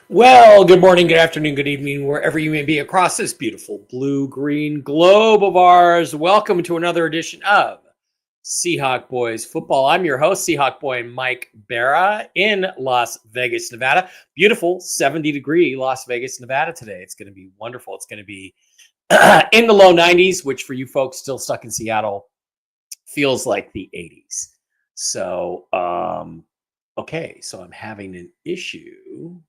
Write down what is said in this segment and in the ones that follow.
Well, good morning, good afternoon, good evening, wherever you may be across this beautiful blue-green globe of ours. Welcome to another edition of Seahawk Boys Football. I'm your host, Seahawk Boy Mike Barra in Las Vegas, Nevada. Beautiful 70-degree Las Vegas, Nevada today. It's going to be wonderful. It's going to be in the low 90s, which for you folks still stuck in Seattle feels like the 80s. So, okay, so I'm having an issue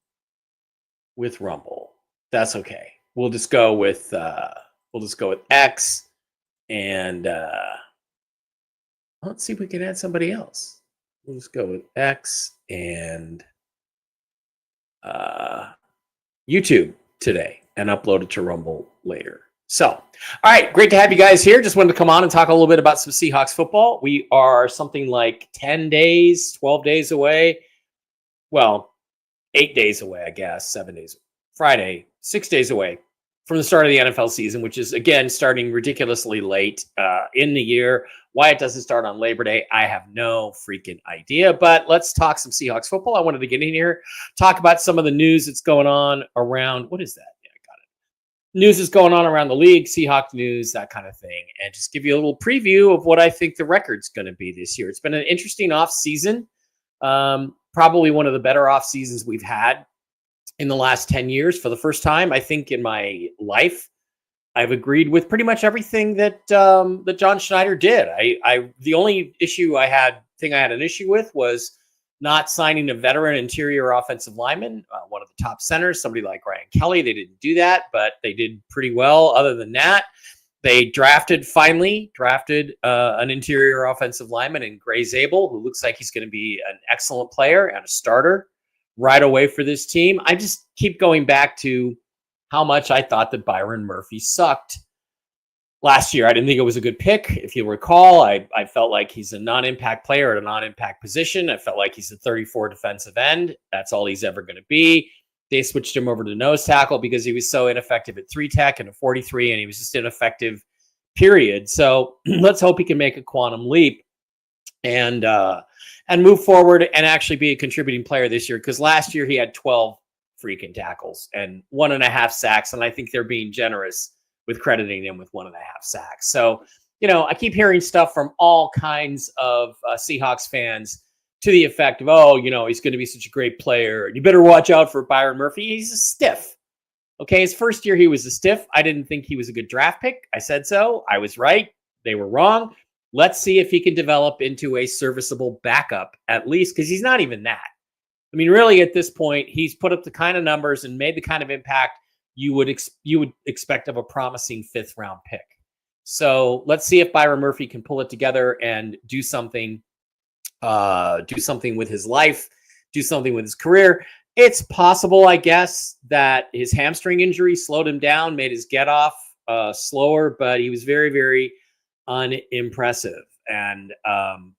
with Rumble. That's okay. We'll just go with X, and let's see if we can add somebody else. We'll just go with X and YouTube today and upload it to Rumble later. So, all right, great to have you guys here. Just wanted to come on and talk a little bit about some Seahawks football. We are something like 10 days, 12 days away. Well, 8 days away, I guess, 7 days, Friday, 6 days away from the start of the NFL season, which is, again, starting ridiculously late in the year. Why it doesn't start on Labor Day, I have no freaking idea. But let's talk some Seahawks football. I wanted to get in here, talk about some of the news that's going on around, what is that? Yeah, I got it. News is going on around the league, Seahawks news, that kind of thing, and just give you a little preview of what I think the record's going to be this year. It's been an interesting off season. Probably one of the better off seasons we've had in the last 10 years. For the first time, I think, in my life, I've agreed with pretty much everything that that John Schneider did. The only thing I had an issue with was not signing a veteran interior offensive lineman, one of the top centers, somebody like Ryan Kelly. They didn't do that, but they did pretty well. Other than that, they finally drafted an interior offensive lineman in Gray Zabel, who looks like he's going to be an excellent player and a starter right away for this team. I just keep going back to how much I thought that Byron Murphy sucked last year. I didn't think it was a good pick. If you recall, I felt like he's a non-impact player at a non-impact position. I felt like he's a 34 defensive end. That's all he's ever going to be. They switched him over to nose tackle because he was so ineffective at 3-tech and a 43, and he was just ineffective, period. So let's hope he can make a quantum leap and move forward and actually be a contributing player this year, because last year he had 12 freaking tackles and 1.5 sacks, and I think they're being generous with crediting him with 1.5 sacks. So, I keep hearing stuff from all kinds of Seahawks fans to the effect of, he's going to be such a great player, and you better watch out for Byron Murphy. He's a stiff. Okay, his first year he was a stiff. I didn't think he was a good draft pick. I said so. I was right. They were wrong. Let's see if he can develop into a serviceable backup, at least, because he's not even that. I mean, really, at this point, he's put up the kind of numbers and made the kind of impact you would expect of a promising fifth-round pick. So let's see if Byron Murphy can pull it together and do something with his life, do something with his career. It's possible, I guess, that his hamstring injury slowed him down, made his get off slower, but he was very, very unimpressive. And, other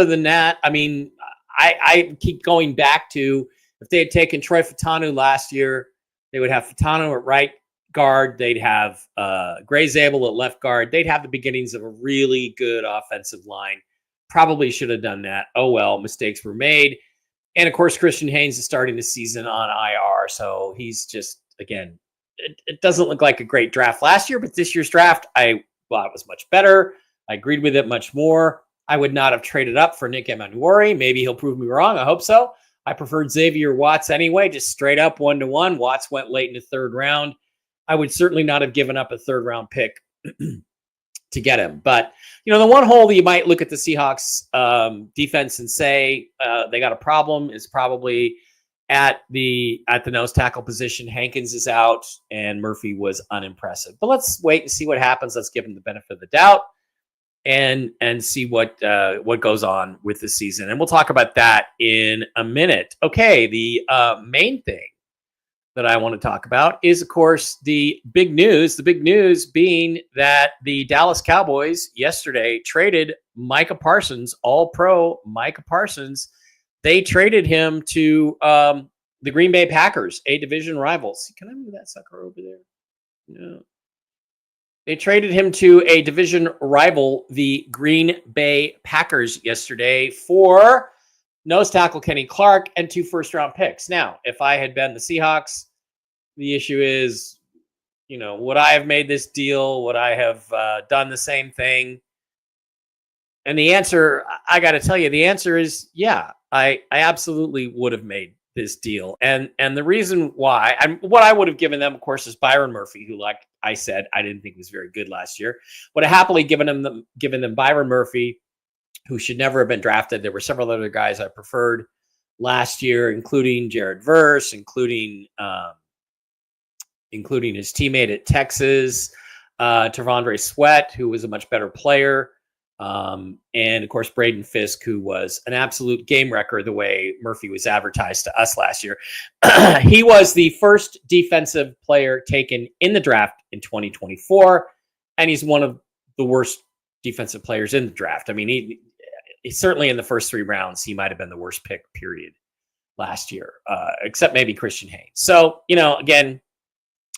than that, I mean, I keep going back to, if they had taken Troy Fautanu last year, they would have Fautanu at right guard. They'd have Gray Zabel at left guard. They'd have the beginnings of a really good offensive line. Probably should have done that. Oh, well, mistakes were made. And, of course, Christian Haynes is starting the season on IR. So he's just, again, it doesn't look like a great draft last year, but this year's draft, I thought it was much better. I agreed with it much more. I would not have traded up for Nick Emanuori. Maybe he'll prove me wrong. I hope so. I preferred Xavier Watts anyway, just straight up 1-to-1. Watts went late in the third round. I would certainly not have given up a third-round pick to get him. But, the one hole that you might look at the Seahawks defense and say they got a problem is probably at the nose tackle position. Hankins is out, and Murphy was unimpressive. But let's wait and see what happens. Let's give him the benefit of the doubt and see what goes on with the season. And we'll talk about that in a minute. Okay, the main thing that I want to talk about is, of course, the big news. The big news being that the Dallas Cowboys yesterday traded Micah Parsons, all-pro Micah Parsons. They traded him to the Green Bay Packers, a division rival. Can I move that sucker over there? No. They traded him to a division rival, the Green Bay Packers, yesterday for nose tackle Kenny Clark, and 2 first-round picks. Now, if I had been the Seahawks, the issue is, would I have made this deal? Would I have done the same thing? And the answer, I got to tell you, the answer is yeah. I absolutely would have made this deal. And the reason why, what I would have given them, of course, is Byron Murphy, who, like I said, I didn't think was very good last year. Would have happily given them Byron Murphy, who should never have been drafted. There were several other guys I preferred last year, including Jared Verse, including his teammate at Texas, Tavondre Sweat, who was a much better player. And of course, Braden Fisk, who was an absolute game wrecker the way Murphy was advertised to us last year. He was the first defensive player taken in the draft in 2024, and he's one of the worst defensive players in the draft. I mean, he certainly in the first 3 rounds, he might have been the worst pick, period, last year, except maybe Christian Haynes. So, again,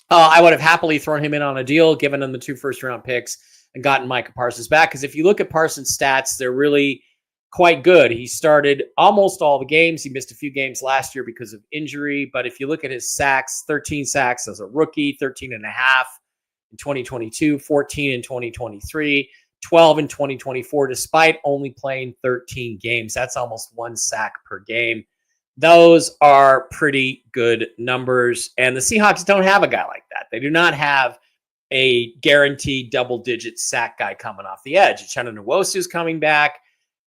I would have happily thrown him in on a deal, given him the 2 first-round picks, and gotten Micah Parsons back. Because if you look at Parsons' stats, they're really quite good. He started almost all the games. He missed a few games last year because of injury. But if you look at his sacks, 13 sacks as a rookie, 13 and a half in 2022, 14 in 2023, 12 in 2024, despite only playing 13 games. That's almost 1 sack per game. Those are pretty good numbers. And the Seahawks don't have a guy like that. They do not have a guaranteed double-digit sack guy coming off the edge. Uchenna Nwosu's coming back.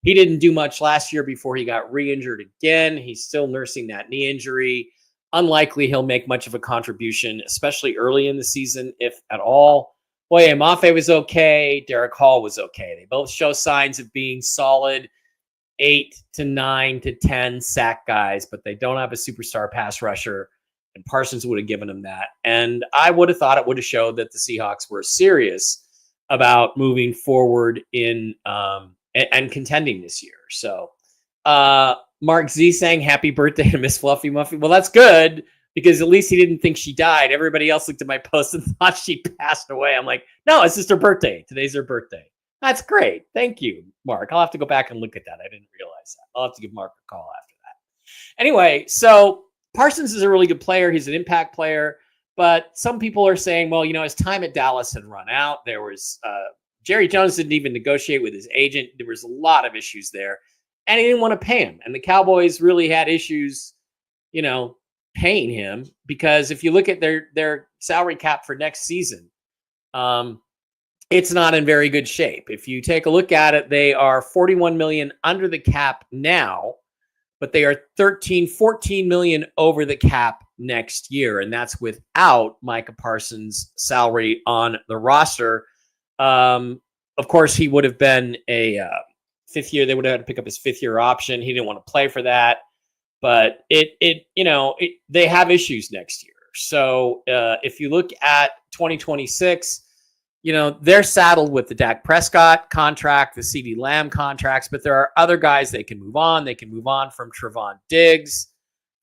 He didn't do much last year before he got re-injured again. He's still nursing that knee injury. Unlikely he'll make much of a contribution, especially early in the season, if at all. Boye Mafe was okay. Derek Hall was okay. They both show signs of being solid 8 to 9 to 10 sack guys, but they don't have a superstar pass rusher. And Parsons would have given him that. And I would have thought it would have showed that the Seahawks were serious about moving forward in and contending this year. So Mark Z saying happy birthday to Miss Fluffy Muffy. Well, that's good, because at least he didn't think she died. Everybody else looked at my post and thought she passed away. I'm like, no, it's just her birthday. Today's her birthday. That's great. Thank you, Mark. I'll have to go back and look at that. I didn't realize that. I'll have to give Mark a call after that. Anyway, so Parsons is a really good player. He's an impact player, but some people are saying, well, his time at Dallas had run out. There was Jerry Jones didn't even negotiate with his agent. There was a lot of issues there, and he didn't want to pay him. And the Cowboys really had issues, paying him, because if you look at their salary cap for next season, it's not in very good shape. If you take a look at it, they are $41 million under the cap now, but they are 14 million over the cap next year. And that's without Micah Parsons' salary on the roster. Of course, he would have been a 5th year. They would have had to pick up his 5th-year option. He didn't want to play for that, but they have issues next year. So if you look at 2026, they're saddled with the Dak Prescott contract, the CeeDee Lamb contracts, but there are other guys they can move on. They can move on from Trevon Diggs,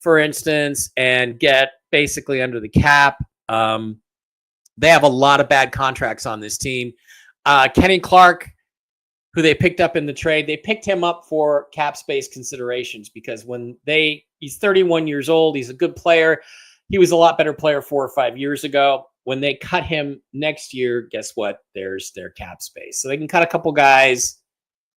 for instance, and get basically under the cap. They have a lot of bad contracts on this team. Kenny Clark, who they picked up in the trade, they picked him up for cap space considerations, because he's 31 years old. He's a good player. He was a lot better player 4 or 5 years ago. When they cut him next year, guess what? There's their cap space. So they can cut a couple guys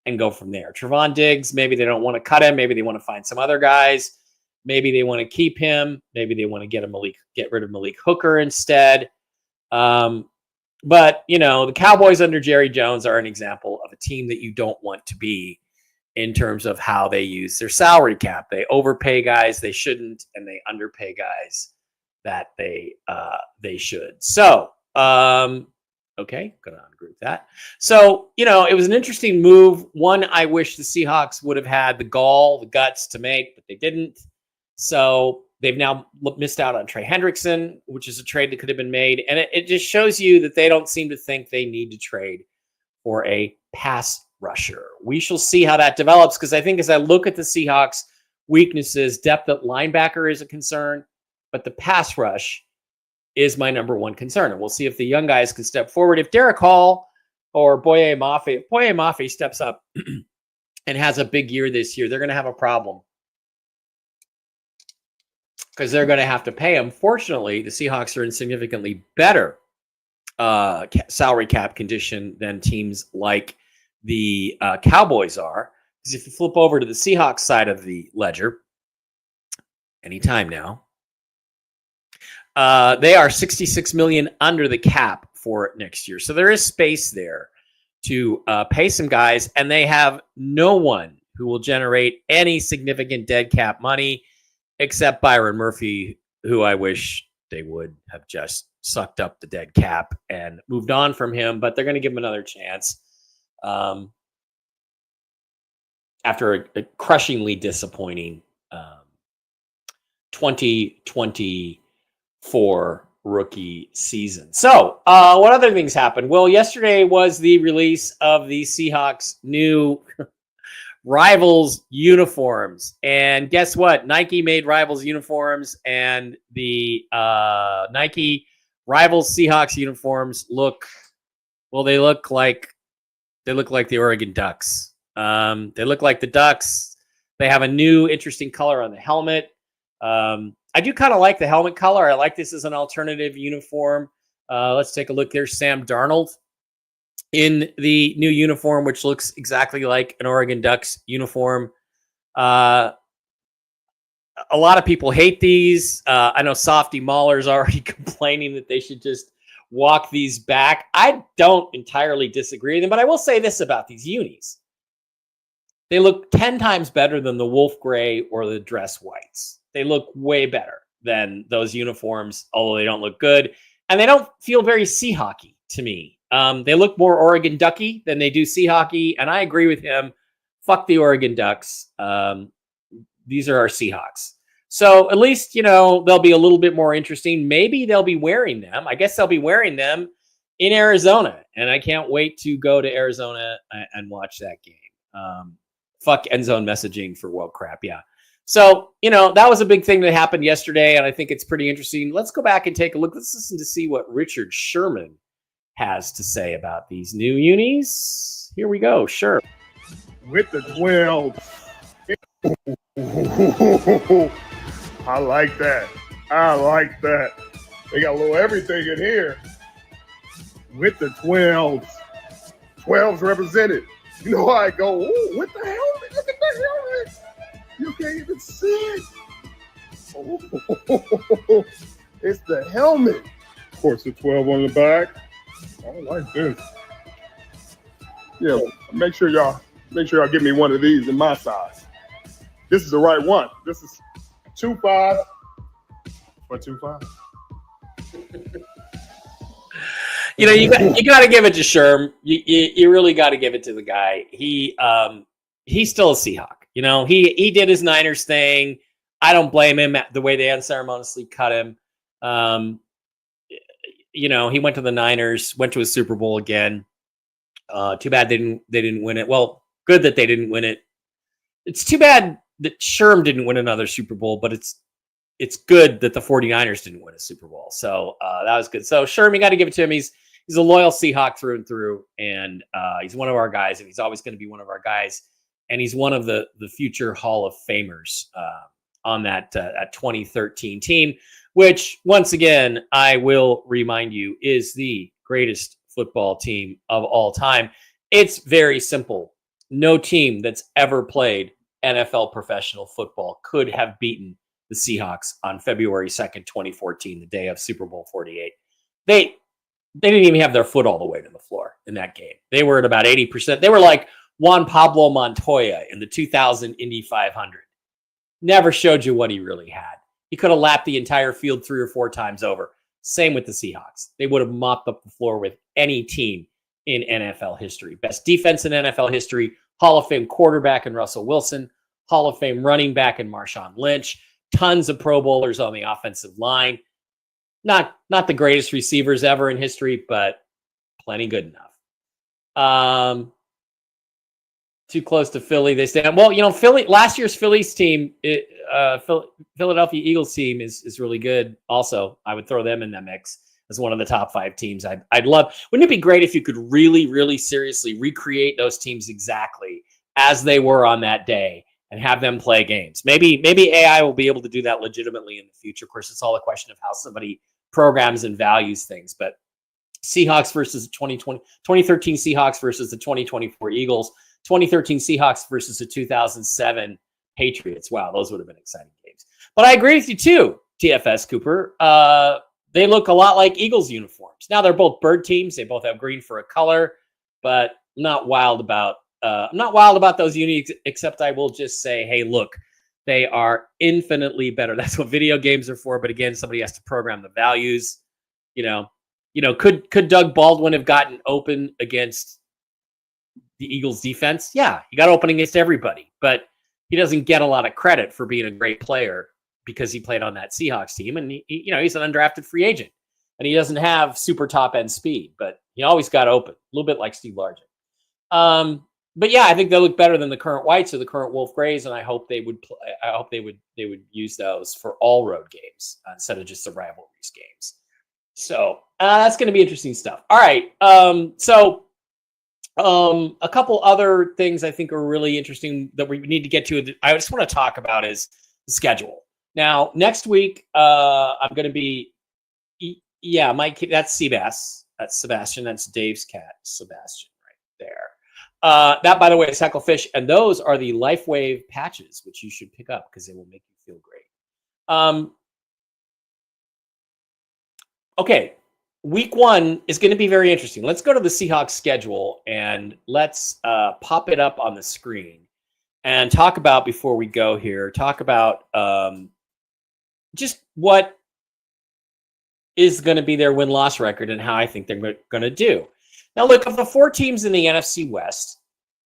and go from there. Trevon Diggs, maybe they don't want to cut him. Maybe they want to find some other guys. Maybe they want to keep him. Maybe they want to get rid of Malik Hooker instead. But, the Cowboys under Jerry Jones are an example of a team that you don't want to be in terms of how they use their salary cap. They overpay guys they shouldn't, and they underpay guys that they should. So, okay, gonna agree with that. So, it was an interesting move. One I wish the Seahawks would have had the guts to make, but they didn't. So they've now missed out on Trey Hendrickson, which is a trade that could have been made. And it just shows you that they don't seem to think they need to trade for a pass rusher. We shall see how that develops, because I think as I look at the Seahawks' weaknesses, depth at linebacker is a concern, but the pass rush is my number one concern. And we'll see if the young guys can step forward. If Derek Hall or Boye Mafe steps up and has a big year this year, they're going to have a problem because they're going to have to pay him. Fortunately, the Seahawks are in significantly better salary cap condition than teams like the Cowboys are. Because if you flip over to the Seahawks side of the ledger, anytime now, they are $66 million under the cap for next year. So there is space there to pay some guys, and they have no one who will generate any significant dead cap money except Byron Murphy, who I wish they would have just sucked up the dead cap and moved on from him, but they're going to give him another chance after a crushingly disappointing 2024 rookie season. So what other things happened? Well, yesterday was the release of the Seahawks' new Rivals uniforms. And guess what? Nike made Rivals uniforms, and the Nike Rivals Seahawks uniforms look like the Oregon Ducks. They look like the Ducks. They have a new interesting color on the helmet. I do kind of like the helmet color. I like this as an alternative uniform. Let's take a look. There's Sam Darnold in the new uniform, which looks exactly like an Oregon Ducks uniform. A lot of people hate these. I know Softy Mahler's already complaining that they should just walk these back. I don't entirely disagree with them, but I will say this about these unis. They look 10 times better than the wolf gray or the dress whites. They look way better than those uniforms, although they don't look good. And they don't feel very Seahawky to me. They look more Oregon Ducky than they do Seahawky, and I agree with him. Fuck the Oregon Ducks. These are our Seahawks. So at least, they'll be a little bit more interesting. Maybe they'll be wearing them. I guess they'll be wearing them in Arizona, and I can't wait to go to Arizona and watch that game. Fuck end zone messaging for woke crap, yeah. So, that was a big thing that happened yesterday, and I think it's pretty interesting. Let's go back and take a look. Let's listen to see what Richard Sherman has to say about these new unis. Here we go. Sure. With the 12. I like that. They got a little everything in here. With the 12s. 12s represented. You know how I go, ooh, with the helmet. Look at the helmet. You can't even see it. Oh, it's the helmet. Of course, the 12 on the back. I like this. Yeah, make sure y'all give me one of these in my size. This is the right one. This is 2.5 for 2.5. You got to give it to Sherm. You really got to give it to the guy. He's still a Seahawk. He did his Niners thing. I don't blame him the way they unceremoniously cut him. He went to the Niners, went to a Super Bowl again. Too bad they didn't win it. Well, good that they didn't win it. It's too bad that Sherm didn't win another Super Bowl, but it's good that the 49ers didn't win a Super Bowl. So that was good. So Sherm, you got to give it to him. He's a loyal Seahawk through and through, and he's one of our guys, and he's always going to be one of our guys. And he's one of the future Hall of Famers on that 2013 team, which, once again, I will remind you, is the greatest football team of all time. It's very simple. No team that's ever played NFL professional football could have beaten the Seahawks on February 2nd, 2014, the day of Super Bowl 48. They didn't even have their foot all the way to the floor in that game. They were at about 80%. They were like Juan Pablo Montoya in the 2000 Indy 500. Never showed you what he really had. He could have lapped the entire field 3 or 4 times over. Same with the Seahawks. They would have mopped up the floor with any team in NFL history. Best defense in NFL history, Hall of Fame quarterback in Russell Wilson, Hall of Fame running back in Marshawn Lynch, tons of Pro Bowlers on the offensive line. Not the greatest receivers ever in history, but plenty good enough. Too close to Philly. They stand. Well, Philly. Last year's Phillies team, Philadelphia Eagles team is really good. Also, I would throw them in that mix as one of the top 5 teams. I'd love. Wouldn't it be great if you could really, really seriously recreate those teams exactly as they were on that day and have them play games. Maybe AI will be able to do that legitimately in the future. Of course, it's all a question of how somebody programs and values things. But Seahawks versus the 2013 Seahawks versus the 2024 Eagles, 2013 Seahawks versus the 2007 Patriots. Wow, those would have been exciting games. But I agree with you too, TFS Cooper. They look a lot like Eagles uniforms. Now they're both bird teams. They both have green for a color, but I'm not wild about those unis, except I will just say, hey, look, they are infinitely better. That's what video games are for. But again, somebody has to program the values. Could Doug Baldwin have gotten open against the Eagles defense? Yeah, he got open against everybody, but he doesn't get a lot of credit for being a great player because he played on that Seahawks team, and he's an undrafted free agent, and he doesn't have super top end speed, but he always got open, a little bit like Steve Largent. But yeah, I think they look better than the current whites or the current Wolf Grays, and I hope they would use those for all road games instead of just the rivalries games. So that's going to be interesting stuff. All right, a couple other things I think are really interesting that we need to get to. I just want to talk about is the schedule. Now, next week, I'm going to be, my kid, that's Seabass. That's Sebastian. That's Dave's cat, Sebastian, right there. That, by the way, is Hecklefish, and those are the LifeWave patches, which you should pick up because they will make you feel great. Okay, week 1 is going to be very interesting. Let's go to the Seahawks schedule, and let's pop it up on the screen and talk about, before we go here, just what is going to be their win-loss record and how I think they're going to do. Now, look, of the 4 teams in the NFC West,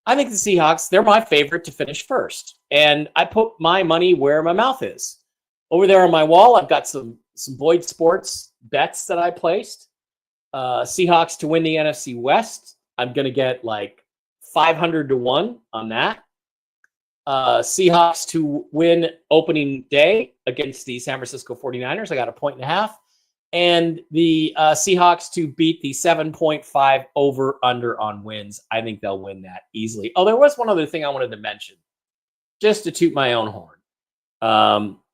I think the Seahawks, they're my favorite to finish first. And I put my money where my mouth is. Over there on my wall, I've got some Boyd Sports bets that I placed. Seahawks to win the NFC West. I'm going to get like 500 to 1 on that. Seahawks to win opening day against the San Francisco 49ers. I got 1.5. And the Seahawks to beat the 7.5 over-under on wins. I think they'll win that easily. Oh, there was one other thing I wanted to mention, just to toot my own horn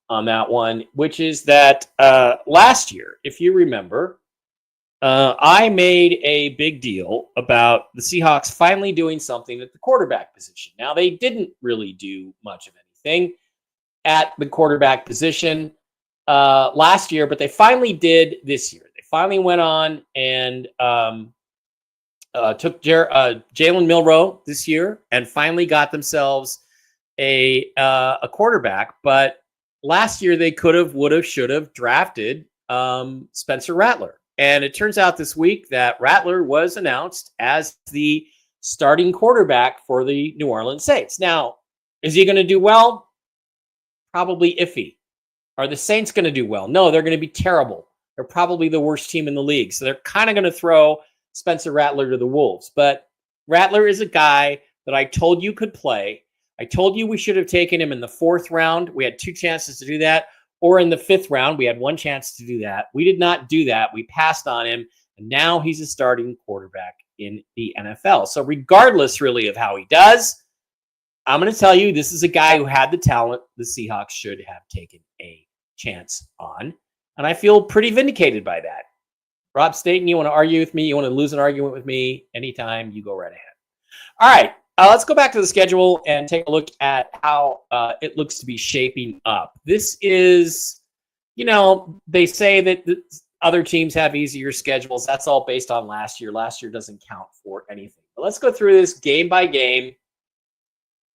on that one, which is that last year, if you remember, I made a big deal about the Seahawks finally doing something at the quarterback position. Now, they didn't really do much of anything at the quarterback position last year, but they finally did this year. They finally went on and took Jalen Milroe this year and finally got themselves a quarterback. But last year, they could have, would have, should have drafted Spencer Rattler. And it turns out this week that Rattler was announced as the starting quarterback for the New Orleans Saints. Now, is he going to do well? Probably iffy. Are the Saints going to do well? No, they're going to be terrible. They're probably the worst team in the league. So they're kind of going to throw Spencer Rattler to the wolves. But Rattler is a guy that I told you could play. I told you we should have taken him in the 4th round. We had 2 chances to do that. Or in the 5th round, we had 1 chance to do that. We did not do that. We passed on him. And now he's a starting quarterback in the NFL. So regardless, really, of how he does, I'm going to tell you, this is a guy who had the talent the Seahawks should have taken a chance on. And I feel pretty vindicated by that. Rob Staten, you want to argue with me? You want to lose an argument with me? Anytime, you go right ahead. All right. Let's go back to the schedule and take a look at how it looks to be shaping up. This is, they say that the other teams have easier schedules. That's all based on last year. Last year doesn't count for anything. But let's go through this game by game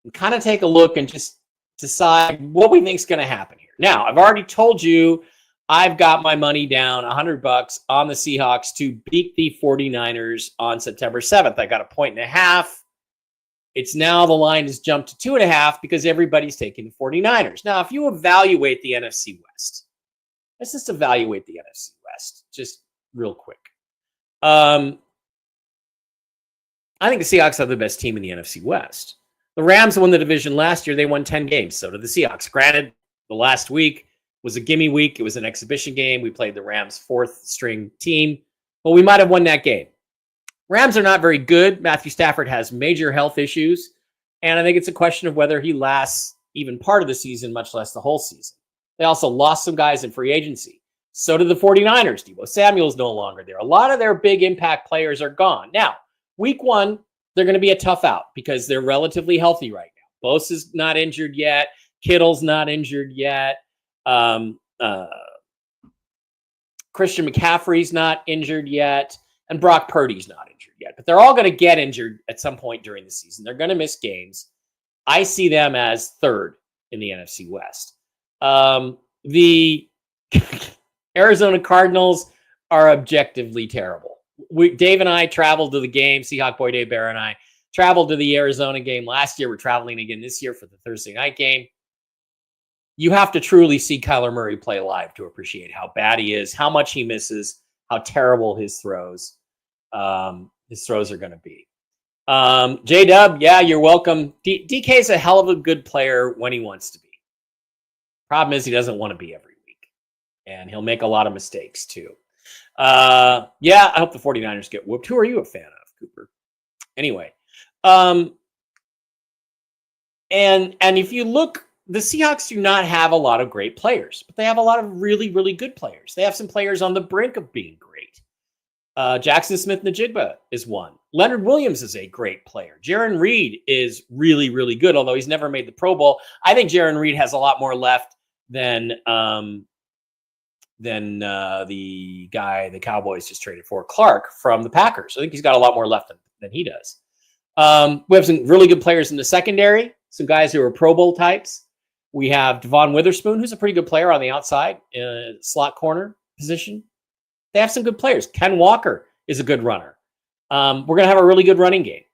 and kind of take a look and just decide what we think is going to happen here. Now, I've already told you I've got my money down $100 on the Seahawks to beat the 49ers on September 7th. I got 1.5. It's now the line has jumped to 2.5 because everybody's taking the 49ers. Now, if you evaluate the NFC West, let's just evaluate the NFC West just real quick. I think the Seahawks are the best team in the NFC West. The Rams won the division last year. They won 10 games. So did the Seahawks. Granted, the last week was a gimme week. It was an exhibition game. We played the Rams' 4th string team, but we might have won that game. Rams are not very good. Matthew Stafford has major health issues, and I think it's a question of whether he lasts even part of the season, much less the whole season. They also lost some guys in free agency. So did the 49ers. Deebo Samuel's no longer there. A lot of their big impact players are gone. Now, week 1, they're going to be a tough out because they're relatively healthy right now. Bosa's not injured yet. Kittle's not injured yet. Christian McCaffrey's not injured yet. And Brock Purdy's not injured yet. But they're all going to get injured at some point during the season. They're going to miss games. I see them as third in the NFC West. The Arizona Cardinals are objectively terrible. Dave and I traveled to the game. Seahawk boy Dave Bear and I traveled to the Arizona game last year. We're traveling again this year for the Thursday night game. You have to truly see Kyler Murray play live to appreciate how bad he is, how much he misses, how terrible his throws are going to be. J-Dub, yeah, you're welcome. DK is a hell of a good player when he wants to be. Problem is he doesn't want to be every week. And he'll make a lot of mistakes too. Yeah, I hope the 49ers get whooped. Who are you a fan of, Cooper? Anyway. And if you look, the Seahawks do not have a lot of great players, but they have a lot of really, really good players. They have some players on the brink of being great. Jackson Smith-Njigba is one. Leonard Williams is a great player. Jaron Reed is really, really good, although he's never made the Pro Bowl. I think Jaron Reed has a lot more left than the guy the Cowboys just traded for, Clark from the Packers. I think he's got a lot more left than he does. We have some really good players in the secondary, some guys who are Pro Bowl types. We have Devon Witherspoon, who's a pretty good player on the outside, slot corner position. They have some good players. Ken Walker is a good runner. We're going to have a really good running game.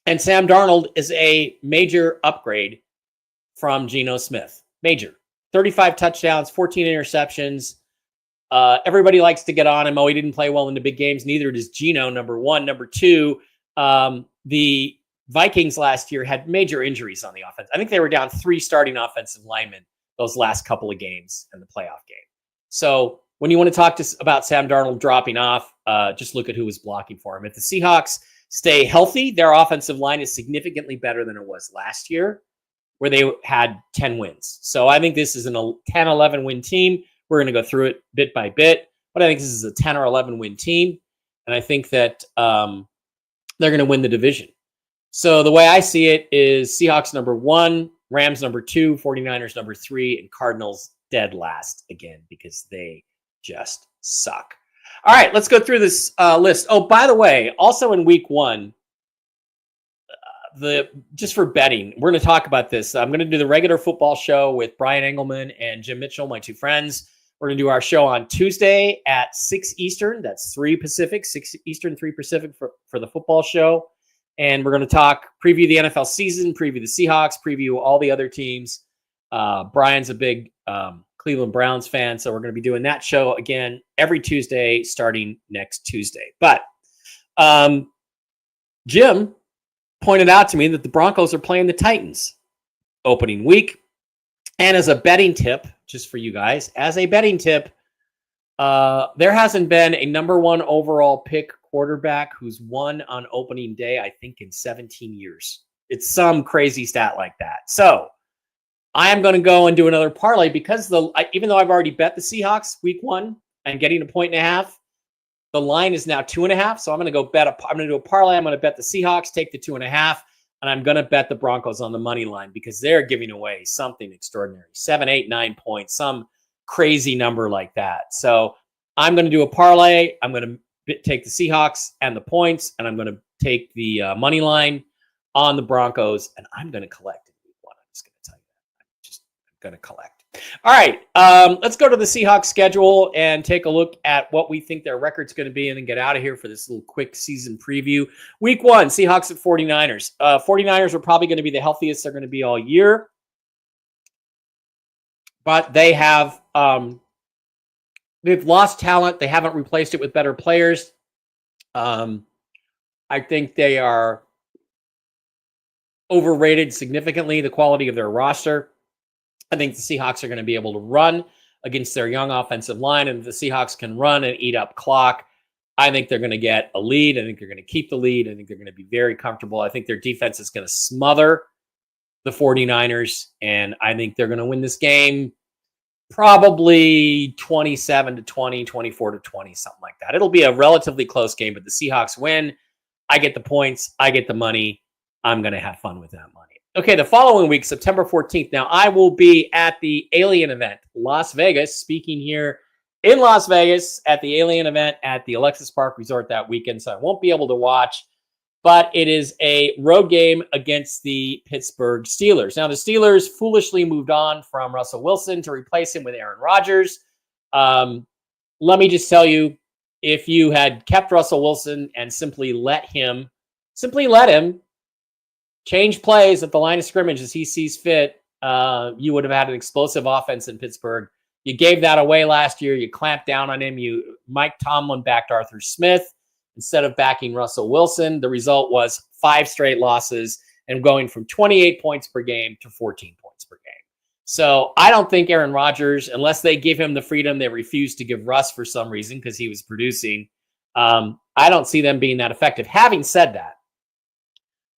And Sam Darnold is a major upgrade from Geno Smith. Major. 35 touchdowns, 14 interceptions. Everybody likes to get on him. Oh, he didn't play well in the big games. Neither does Geno, number one. Number two, the Vikings last year had major injuries on the offense. I think they were down 3 starting offensive linemen those last couple of games in the playoff game. So when you want to talk about Sam Darnold dropping off, just look at who was blocking for him. If the Seahawks stay healthy, their offensive line is significantly better than it was last year, where they had 10 wins. So I think this is a 10-11 win team. We're going to go through it bit by bit, but I think this is a 10 or 11 win team. And I think that they're going to win the division. So the way I see it is Seahawks number 1, Rams number 2, 49ers number 3, and Cardinals dead last again because they just suck. All right, let's go through this list. Oh, by the way, also in week 1, just for betting, we're going to talk about this. I'm going to do the regular football show with Brian Engelman and Jim Mitchell, my 2 friends. We're going to do our show on Tuesday at 6 Eastern. That's 3 Pacific, 6 Eastern, 3 Pacific for the football show. And we're going to preview the NFL season, preview the Seahawks, preview all the other teams. Brian's a big Cleveland Browns fan, so we're going to be doing that show again every Tuesday starting next Tuesday. But Jim pointed out to me that the Broncos are playing the Titans opening week. And as a betting tip, just for you guys, there hasn't been a number 1 overall pick quarterback who's won on opening day, I think, in 17 years. It's some crazy stat like that. So I am going to go and do another parlay because even though I've already bet the Seahawks week 1 and getting a 1.5, the line is now 2.5. So I'm going to I'm going to do a parlay. I'm going to bet the Seahawks, take the 2.5, and I'm going to bet the Broncos on the money line because they're giving away something extraordinary. 7, 8, 9 points, some crazy number like that. So I'm going to do a parlay. I'm going to take the Seahawks and the points, and I'm going to take the money line on the Broncos, and I'm going to collect in week 1. I'm just going to tell you that. I'm going to collect. All right, let's go to the Seahawks schedule and take a look at what we think their record's going to be and then get out of here for this little quick season preview. Week 1, Seahawks at 49ers. 49ers are probably going to be the healthiest they're going to be all year, but they have they've lost talent. They haven't replaced it with better players. I think they are overrated significantly, the quality of their roster. I think the Seahawks are going to be able to run against their young offensive line, and if the Seahawks can run and eat up clock, I think they're going to get a lead. I think they're going to keep the lead. I think they're going to be very comfortable. I think their defense is going to smother the 49ers, and I think they're going to win this game probably 27-20, 24-20, something like that. It'll be a relatively close game, but the Seahawks win. I get the points. I get the money. I'm going to have fun with that money. Okay, the following week, September 14th. Now, I will be at the Alien event, Las Vegas, speaking here in Las Vegas at the Alien event at the Alexis Park Resort that weekend, so I won't be able to watch, but it is a road game against the Pittsburgh Steelers. Now, the Steelers foolishly moved on from Russell Wilson to replace him with Aaron Rodgers. Let me just tell you, if you had kept Russell Wilson and simply let him change plays at the line of scrimmage as he sees fit, you would have had an explosive offense in Pittsburgh. You gave that away last year. You clamped down on him. Mike Tomlin backed Arthur Smith instead of backing Russell Wilson. The result was 5 straight losses and going from 28 points per game to 14 points per game. So I don't think Aaron Rodgers, unless they give him the freedom they refused to give Russ for some reason because he was producing, I don't see them being that effective. Having said that,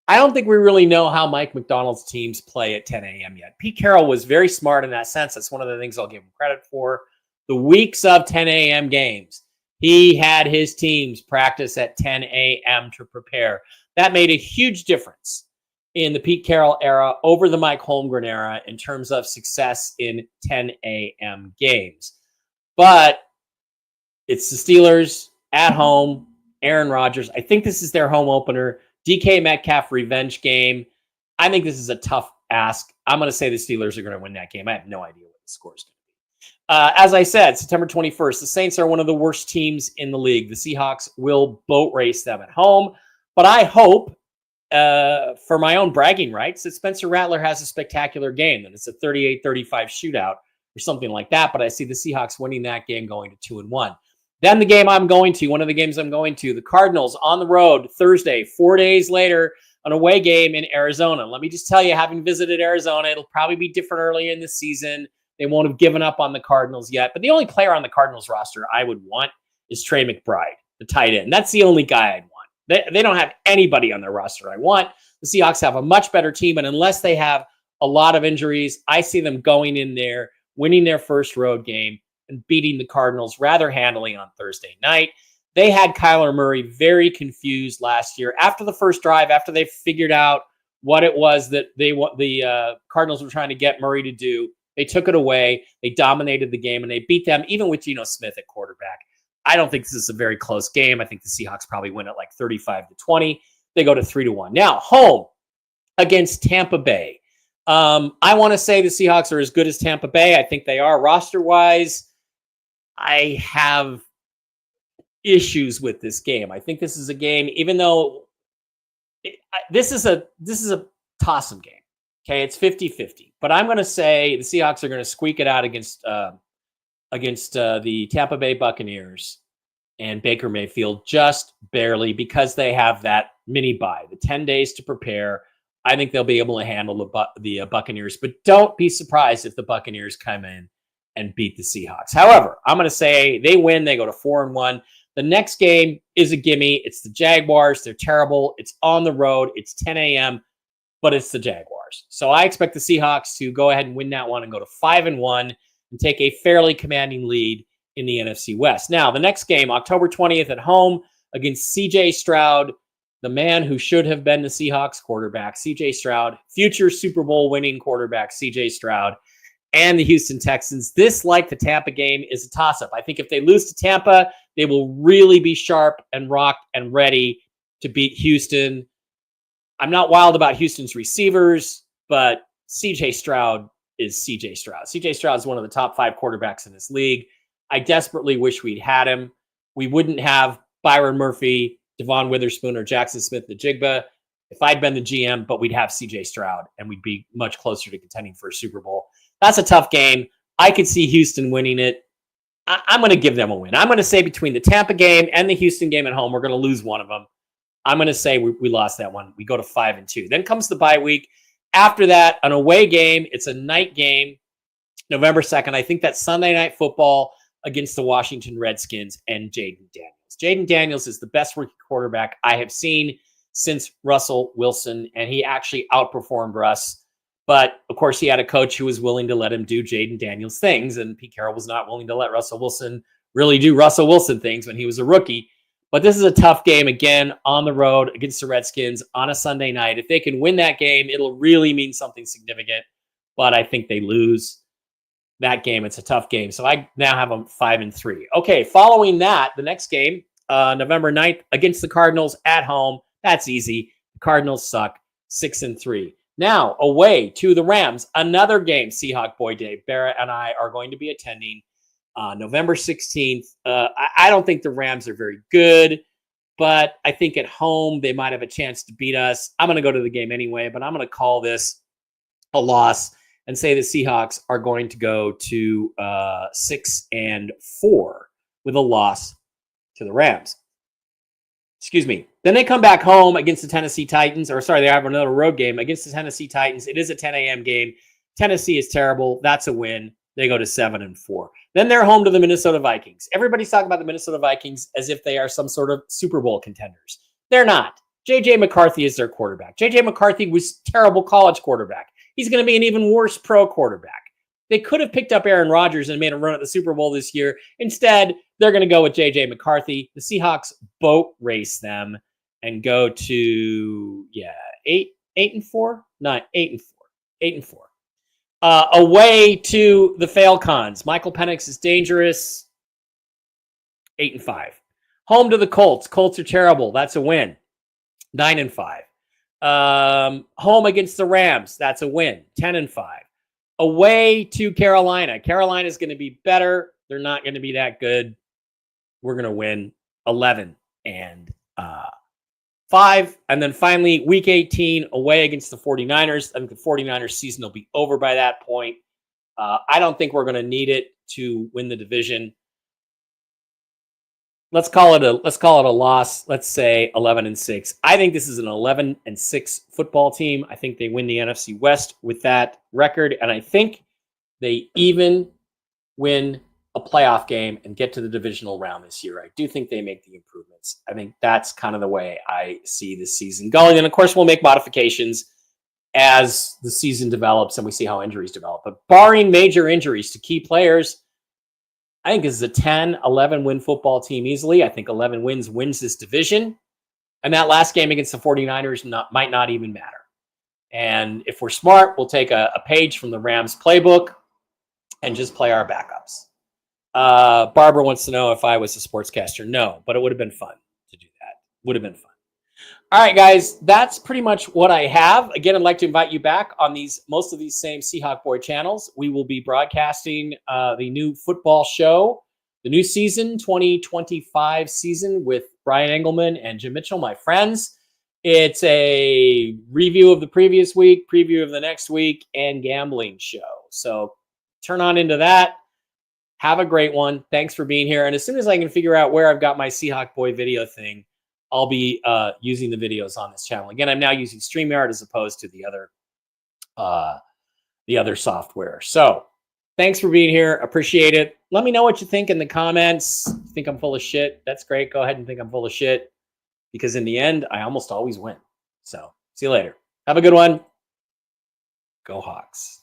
I don't think we really know how Mike McDonald's teams play at 10 a.m. yet. Pete Carroll was very smart in that sense. That's one of the things I'll give him credit for. The weeks of 10 a.m. games, he had his teams practice at 10 a.m. to prepare. That made a huge difference in the Pete Carroll era over the Mike Holmgren era in terms of success in 10 a.m. games. But it's the Steelers at home, Aaron Rodgers. I think this is their home opener. DK Metcalf revenge game. I think this is a tough ask. I'm going to say the Steelers are going to win that game. I have no idea what the score is going to be. As I said, September 21st, the Saints are one of the worst teams in the league. The Seahawks will boat race them at home. But I hope, for my own bragging rights, that Spencer Rattler has a spectacular game, that it's a 38-35 shootout or something like that. But I see the Seahawks winning that game going to 2-1. Then the game I'm going to, one of the games I'm going to, the Cardinals on the road Thursday, 4 days later, an away game in Arizona. Let me just tell you, having visited Arizona, it'll probably be different early in the season. They won't have given up on the Cardinals yet. But the only player on the Cardinals roster I would want is Trey McBride, the tight end. That's the only guy I'd want. They don't have anybody on their roster I want. The Seahawks have a much better team, and unless they have a lot of injuries, I see them going in there, winning their first road game, and beating the Cardinals rather handily on Thursday night. They had Kyler Murray very confused last year. After the first drive, after they figured out what it was that the Cardinals were trying to get Murray to do, they took it away. They dominated the game, and they beat them, even with Geno Smith at quarterback. I don't think this is a very close game. I think the Seahawks probably win it like 35-20. They go to 3-1. Now, home against Tampa Bay. I want to say the Seahawks are as good as Tampa Bay. I think they are roster-wise. I have issues with this game. I think this is a game, even though this is a toss-em game. Okay, it's 50-50. But I'm going to say the Seahawks are going to squeak it out against the Tampa Bay Buccaneers and Baker Mayfield just barely, because they have that mini bye, the 10 days to prepare. I think they'll be able to handle the Buccaneers, but don't be surprised if the Buccaneers come in and beat the Seahawks. However, I'm going to say they win. They go to 4-1. The next game is a gimme. It's the Jaguars. They're terrible. It's on the road. It's 10 a.m., but it's the Jaguars. So I expect the Seahawks to go ahead and win that one and go to 5-1 and take a fairly commanding lead in the NFC West. Now, the next game, October 20th at home against C.J. Stroud, the man who should have been the Seahawks quarterback, C.J. Stroud, future Super Bowl winning quarterback, C.J. Stroud, and the Houston Texans. This, like the Tampa game, is a toss-up. I think if they lose to Tampa, they will really be sharp and rocked and ready to beat Houston. I'm not wild about Houston's receivers, but C.J. Stroud is C.J. Stroud. C.J. Stroud is one of the top 5 quarterbacks in this league. I desperately wish we'd had him. We wouldn't have Byron Murphy, Devon Witherspoon, or Jackson Smith-Njigba if I'd been the GM, but we'd have C.J. Stroud, and we'd be much closer to contending for a Super Bowl. That's a tough game. I could see Houston winning it. I'm going to give them a win. I'm going to say between the Tampa game and the Houston game at home, we're going to lose one of them. I'm going to say we lost that one. We go to 5-2. Then comes the bye week. After that, an away game. It's a night game, November 2nd. I think that's Sunday Night Football against the Washington Redskins and Jaden Daniels. Jaden Daniels is the best rookie quarterback I have seen since Russell Wilson, and he actually outperformed Russ But of course, he had a coach who was willing to let him do Jaden Daniels things, and Pete Carroll was not willing to let Russell Wilson really do Russell Wilson things when he was a rookie. But this is a tough game again on the road against the Redskins on a Sunday night. If they can win that game, it'll really mean something significant. But I think they lose that game. It's a tough game. So I now have them 5-3. Okay, following that, the next game, November 9th against the Cardinals at home. That's easy. The Cardinals suck. 6-3. Now, away to the Rams, another game, Seahawk Boy Dave Barrett and I are going to be attending November 16th. I don't think the Rams are very good, but I think at home they might have a chance to beat us. I'm going to go to the game anyway, but I'm going to call this a loss and say the Seahawks are going to go to 6-4 with a loss to the Rams. Excuse me. Then they come back home against the Tennessee Titans, or sorry, they have another road game against the Tennessee Titans. It is a 10 a.m. game. Tennessee is terrible. That's a win. They go to 7-4. Then they're home to the Minnesota Vikings. Everybody's talking about the Minnesota Vikings as if they are some sort of Super Bowl contenders. They're not. J.J. McCarthy is their quarterback. J.J. McCarthy was terrible college quarterback. He's going to be an even worse pro quarterback. They could have picked up Aaron Rodgers and made a run at the Super Bowl this year. Instead, they're going to go with J.J. McCarthy. The Seahawks boat race them and go to 8-4? Not 8-4. 8-4. Away to the Falcons. Michael Penix is dangerous. 8-5. Home to the Colts. Colts are terrible. That's a win. 9-5. Home against the Rams. That's a win. 10-5. Away to Carolina. Carolina is going to be better. They're not going to be that good. We're going to win 11-5. And then finally, week 18, away against the 49ers. I think the 49ers season will be over by that point. I don't think we're going to need it to win the division. Let's call it a loss. Let's say 11-6. I think this is an 11-6 football team. I think they win the NFC West with that record, and I think they even win a playoff game and get to the divisional round this year. I do think they make the improvements. I think that's kind of the way I see this season going. And of course, we'll make modifications as the season develops and we see how injuries develop. But barring major injuries to key players, I think this is a 10-11 win football team easily. I think 11 wins this division. And that last game against the 49ers might not even matter. And if we're smart, we'll take a page from the Rams playbook and just play our backups. Barbara wants to know if I was a sportscaster. No, but it would have been fun to do that. Would have been fun. All right, guys, that's pretty much what I have. Again, I'd like to invite you back on most of these same Seahawk Boy channels. We will be broadcasting the new football show, the new season, 2025 season with Brian Engelman and Jim Mitchell, my friends. It's a review of the previous week, preview of the next week, and gambling show. So turn on into that. Have a great one. Thanks for being here. And as soon as I can figure out where I've got my Seahawk Boy video thing, I'll be using the videos on this channel. Again, I'm now using StreamYard as opposed to the other software. So thanks for being here. Appreciate it. Let me know what you think in the comments. If you think I'm full of shit? That's great. Go ahead and think I'm full of shit, because in the end, I almost always win. So see you later. Have a good one. Go Hawks.